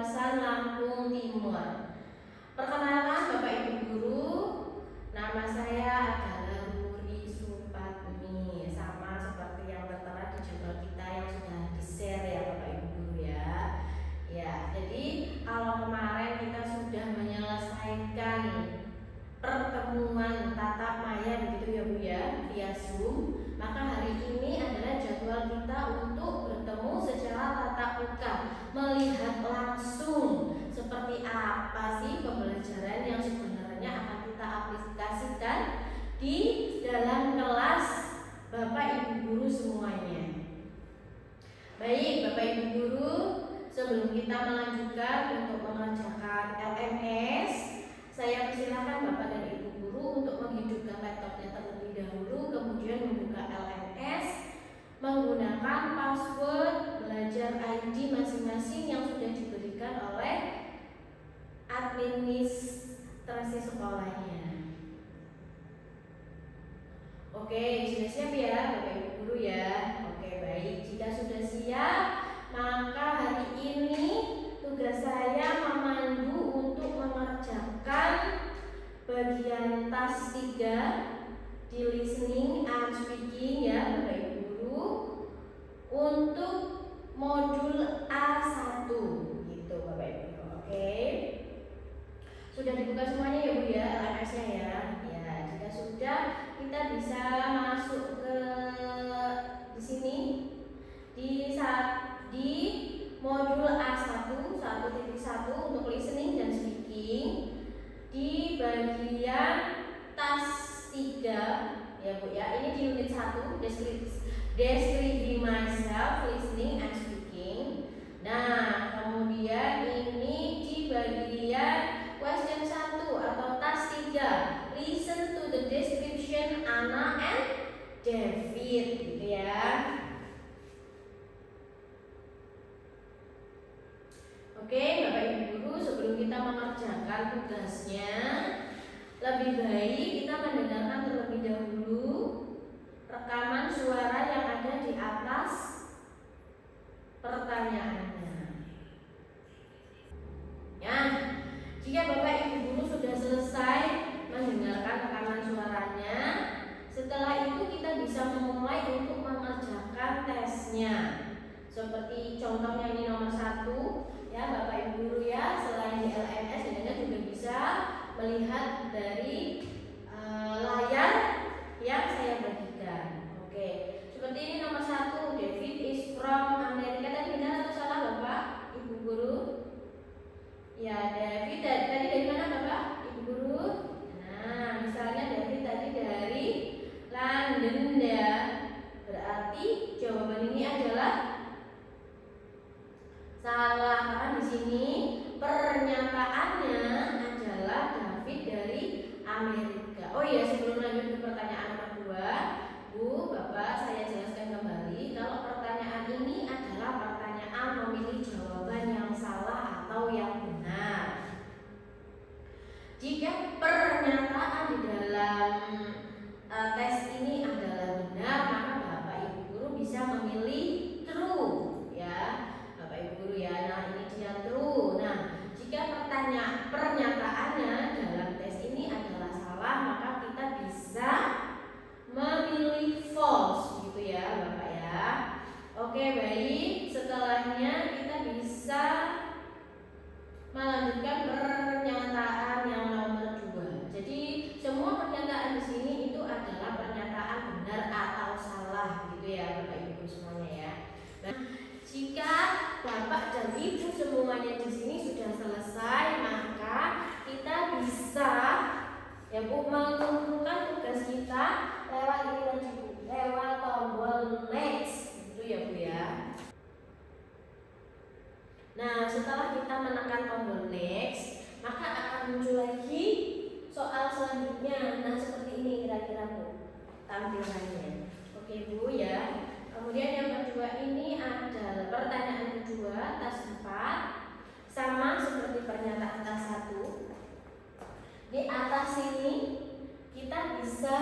kawasan Lampung Timur. Perkenalkan Bapak Ibu Guru, nama saya adalah Wuri Supatmi. Sama seperti yang tertera di judul kita yang sudah di-share ya Bapak Ibu Guru ya. Ya, jadi kalau kemarin kita sudah menyelesaikan pertemuan tatap maya begitu ya Bu ya, via Zoom, maka hari ini adalah jadwal kita untuk bertemu secara tatap muka, melihat langsung seperti apa sih pembelajaran yang sebenarnya akan kita aplikasikan di dalam kelas Bapak Ibu Guru semuanya. Baik Bapak Ibu Guru, sebelum kita melanjutkan untuk mengerjakan LMS, saya persilakan Bapak dan Ibu Guru untuk menghidupkan laptopnya terlebih dahulu, kemudian membuka LMS menggunakan password belajar ID masing-masing yang sudah diberikan oleh administrasi sekolahnya. Oke, sudah siap ya Bapak Ibu Guru ya? Oke, baik. Jika sudah siap, maka hari ini tugas saya memandu untuk mengerjakan bagian task 3 di listening and speaking ya Bapak Ibu Guru untuk modul A1 gitu Bapak Ibu Guru. Oke. Sudah dibuka semuanya ya Bu ya LMS-nya ya. Ya, jika sudah kita bisa masuk ke di sini di modul A1 1.1 untuk listening dan speaking di bagian task 3 ya Bu ya. Ini di unit 1 describe myself listening and speaking. Nah, kemudian ini di bagian question 1 atau task 3 listen to the description Anna and David gitu ya. Oke Bapak Ibu Guru, sebelum kita mengerjakan tugasnya, lebih baik kita mendengarkan terlebih dahulu rekaman suara yang ada di atas pertanyaannya. Ya, jika Bapak Ibu Guru sudah selesai mendengarkan rekaman suaranya, setelah itu kita bisa memulai untuk mengerjakan tesnya. Seperti contohnya ini nomor 1 ya Bapak Ibu Guru ya, selain di LMS Anda juga bisa melihat dari layar yang saya bagikan. Oke, seperti ini nomor 1, David is from Amerika. Tadi benar atau salah Bapak Ibu Guru? Ya, David tadi dari mana Bapak Ibu Guru? Nah, misalnya David tadi dari London ya. Berarti jawaban ini adalah salah, karena di sini pernyataannya adalah David dari Amerika. Oh iya, sebelum lanjut ke pertanyaan nomor 2, Bu, Bapak, saya jelaskan kembali kalau pertanyaan ini adalah pertanyaan memilih jawaban yang salah atau yang benar. Jika pernyataan di dalam tes ini adalah benar, maka Bapak Ibu Guru bisa memilih true ya Bapak Ibu Guru ya. Nah, ini dia true. Nah, jika pernyataannya dalam tes ini adalah salah, maka kita bisa memilih false gitu ya Bapak ya. Oke, baik. Setelahnya kita bisa melanjutkan pernyataan yang nomor 2. Jadi semua pernyataan di sini itu adalah pernyataan benar atau salah gitu ya Bapak Ibu semuanya ya. Nah, jika Bapak dan Ibu semuanya di sini sudah selesai, maka kita bisa ya Bu mengumpulkan tugas kita lewat ini tadi Bu, lewat tombol next gitu ya Bu ya. Nah, setelah kita menekan tombol next, maka akan muncul lagi soal selanjutnya. Nah, seperti ini kira-kira Bu tampilannya. Oke Bu ya. Kemudian yang kedua ini adalah pertanyaan kedua, task 4, sama seperti pernyataan task 1. Di atas sini kita bisa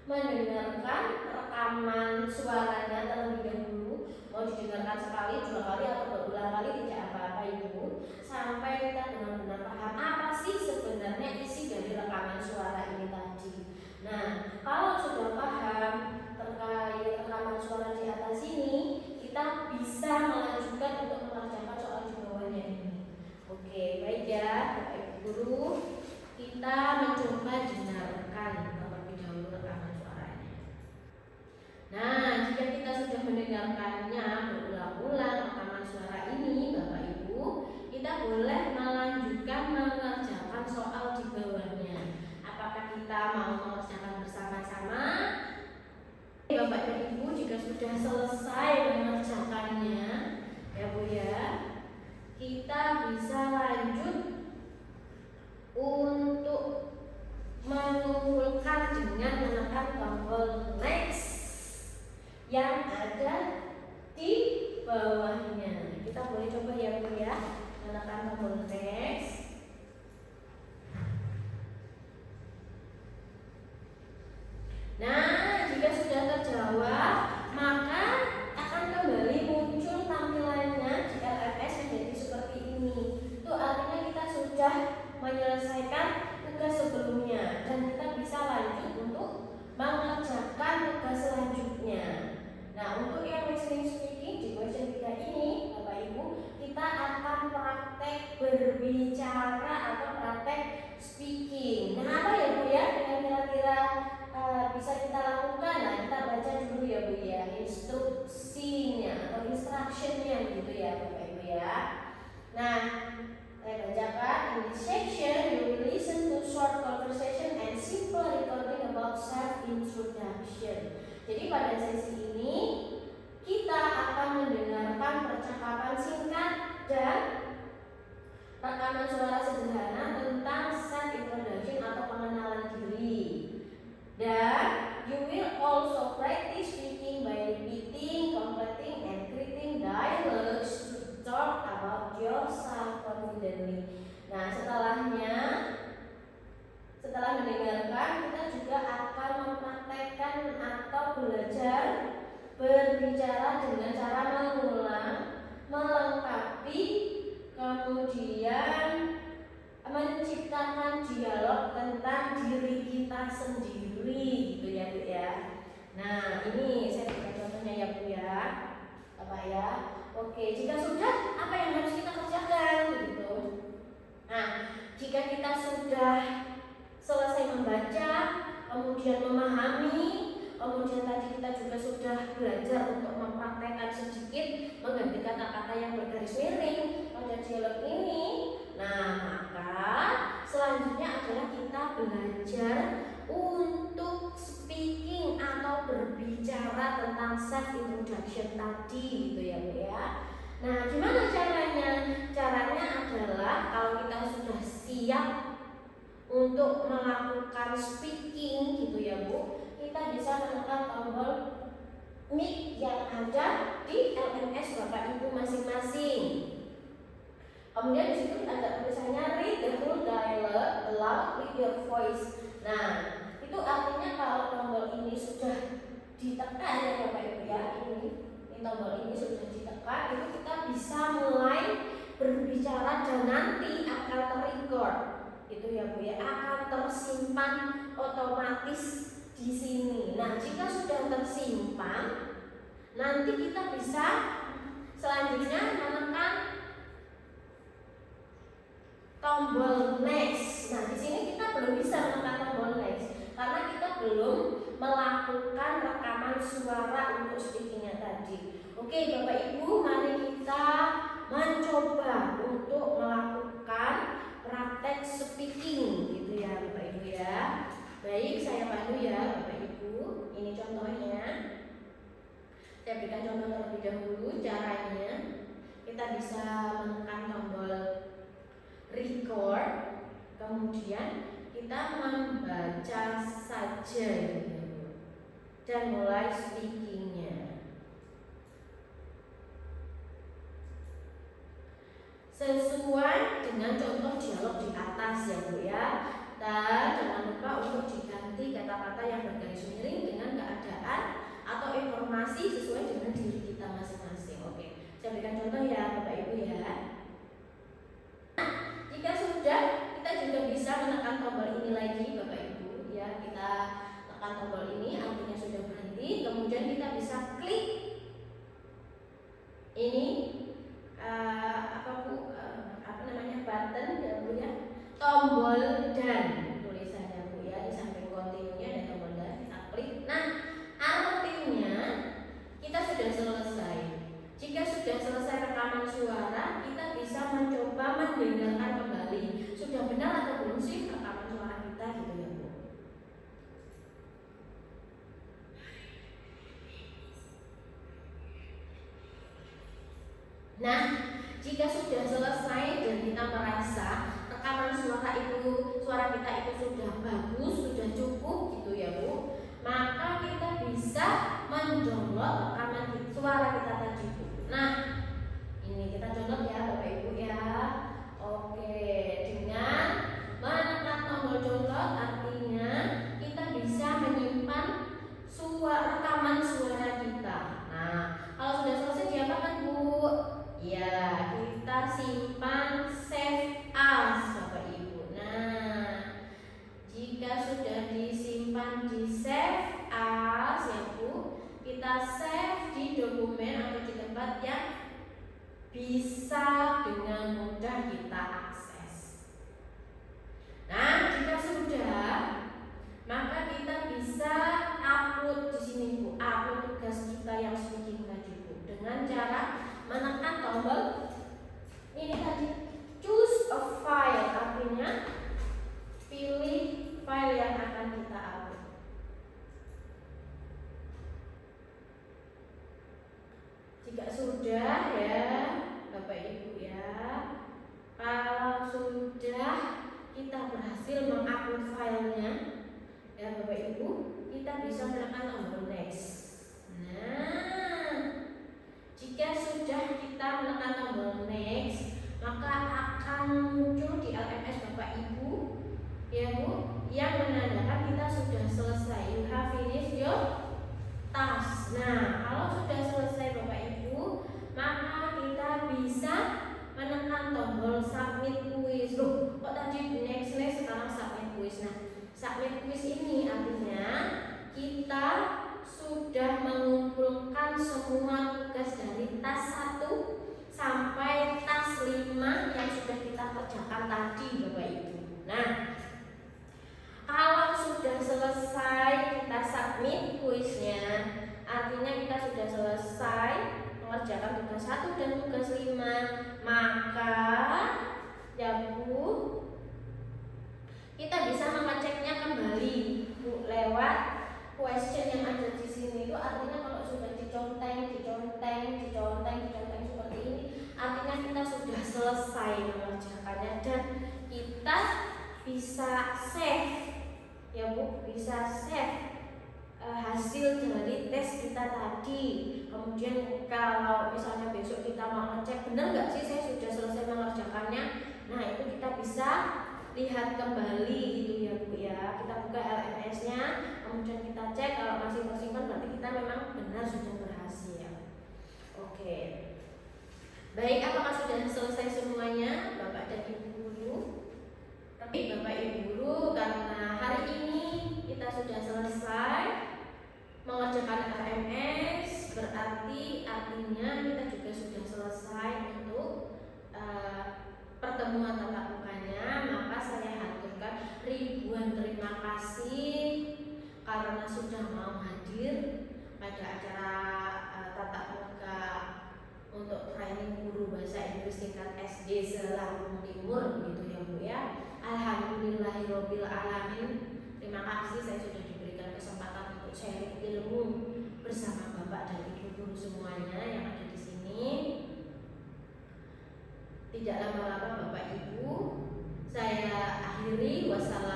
mendengarkan rekaman suaranya terlebih dahulu. Mau didengarkan sekali, 2 kali atau berulang kali tidak apa tekan tombol next. Nah, jika sudah terjawab, maka akan kembali muncul tampilannya di LMS menjadi seperti ini. Itu artinya kita sudah menyelesaikan tugas sebelumnya dan kita bisa lanjut untuk mengerjakan tugas selanjutnya. Nah, untuk yang listening speaking di question 3 ini, Bapak Ibu, kita akan praktek berbicara atau praktek speaking. Nah, apa ya Bu ya yang kira-kira bisa kita lakukan? Nah, kita baca dulu ya Bu ya, instruksinya atau instructionnya gitu ya Bapak Ibu ya. Nah, saya bacakan. In this section, you will listen to short conversation and simple recording about self-introduction. Jadi pada sesi ini kita akan mendengarkan percakapan singkat dan rekaman suara sederhana tentang self-introduction atau pengenalan diri. Dan you will also practice speaking by repeating, completing, and creating dialogues to talk about yourself confidently. Nah, setelah mendengarkan, kita juga akan mempraktekkan atau belajar berbicara dengan cara mengulang, melengkapi, kemudian menciptakan dialog tentang diri kita sendiri gitu ya Bu ya. Nah, ini saya berikan contohnya ya Bu ya, Bapak ya. Oke, jika sudah, apa yang harus kita kerjakan gitu. Nah, jika kita sudah selesai membaca, kemudian memahami, kemudian tadi kita juga sudah belajar untuk mempraktekkan sedikit mengganti kata-kata yang bergaris miring pada dialog ini. Nah, maka selanjutnya adalah kita belajar untuk speaking atau berbicara tentang self introduction tadi gitu ya Bu ya. Nah, gimana caranya? Caranya adalah kalau kita sudah siap untuk melakukan speaking gitu ya Bu, kita bisa menekan tombol mic yang ada di LMS Bapak Ibu masing-masing. Kemudian di situ ada tulisannya read the whole dialogue aloud with your voice. Nah, itu artinya kalau tombol ini sudah ditekan ya Bapak Ibu ya, ini tombol ini sudah ditekan, itu kita bisa mulai berbicara dan nanti akan terrecord. Itu ya Bu ya, akan tersimpan otomatis di sini. Nah, jika sudah tersimpan, nanti kita bisa selanjutnya menekan tombol next. Nah, di sini kita belum bisa menekan tombol next karena kita belum melakukan rekaman suara untuk speakingnya tadi. Oke, Bapak Ibu, mari kita mencoba untuk melakukan praktek speaking gitu ya Bapak Ibu ya. Baik, saya pandu ya Bapak Ibu. Ini contohnya. Saya berikan contoh terlebih dahulu caranya. Kita bisa menekan tombol record, kemudian kita membaca saja dan mulai speakingnya sesuai dengan contoh dialog di atas ya Bu ya. Dan jangan lupa untuk diganti kata-kata yang bergaris miring dengan keadaan atau informasi sesuai dengan diri kita masing-masing. Oke, saya berikan contoh ya Bapak Ibu ya. Jika sudah, kita juga bisa menekan tombol ini lagi Bapak Ibu ya. Kita tekan tombol ini artinya sudah berhenti. Kemudian kita bisa klik ini button ya Bu ya, tombol dan tulisannya Bu ya, di samping continue-nya ada tombol dan, kita klik. Nah, artinya kita sudah selesai. Jika sudah selesai rekaman suara, kita bisa mencoba mendengarkan kembali. Sudah benar atau belum sih rekaman suara kita gitu ya Bu. Nah, jika sudah selesai dan kita merasa rekaman suara kita itu sudah bagus, sudah cukup gitu ya Bu, maka kita bisa mendownload rekaman suara kita tadi Bu. Nah, ini kita download ya Bapak Ibu ya. berhasil mengupload filenya, ya Bapak Ibu, kita bisa menekan tombol next. Nah, jika sudah kita menekan tombol next, maka akan muncul di LMS Bapak Ibu, ya Bu, yang menandakan kita sudah selesai. You have finished your task. Nah, kalau sudah selesai Bapak Ibu, maka kita bisa menekan tombol submit quiz. Loh, kok tadi next sekarang submit quiz. Nah, submit quiz ini artinya kita sudah mengumpulkan semua tugas dari tas 1 sampai tas 5 yang sudah kita kerjakan tadi Bapak Ibu. Nah, kalau sudah selesai kita submit kuisnya, artinya kita sudah selesai mengerjakan tugas 1 dan tugas 5, maka ya Bu, kita bisa mengeceknya kembali Bu, lewat question yang ada di sini. Itu artinya kalau sudah diconteng seperti ini, artinya kita sudah selesai mengerjakannya dan kita bisa save, ya Bu, bisa save hasil dari tes kita tadi. Kemudian kalau misalnya besok kita mau ngecek benar nggak sih saya sudah selesai mengerjakannya, nah itu kita bisa lihat kembali gitu ya Bu ya. Kita buka LMS-nya, kemudian kita cek, kalau masih tersimpan berarti kita memang benar sudah berhasil. Oke. Baik, apakah sudah selesai semuanya Bapak dan Ibu guru? Bapak Ibu guru, karena hari ini kita sudah selesai mengerjakan LMS, berarti artinya kita juga sudah selesai untuk pertemuan tatap mukanya. Maka saya haturkan ribuan terima kasih karena sudah mau hadir pada acara tatap muka untuk training guru bahasa Inggris tingkat SD se-Lampung Timur, begitu ya Bu ya. Alhamdulillahirabbil alamin. Terima kasih saya sudah diberikan kesempatan untuk sharing ilmu bersama Bapak dan Ibu guru semuanya yang ada di sini. Tidak lama-lama Bapak Ibu, saya akhiri. Wassalamualaikum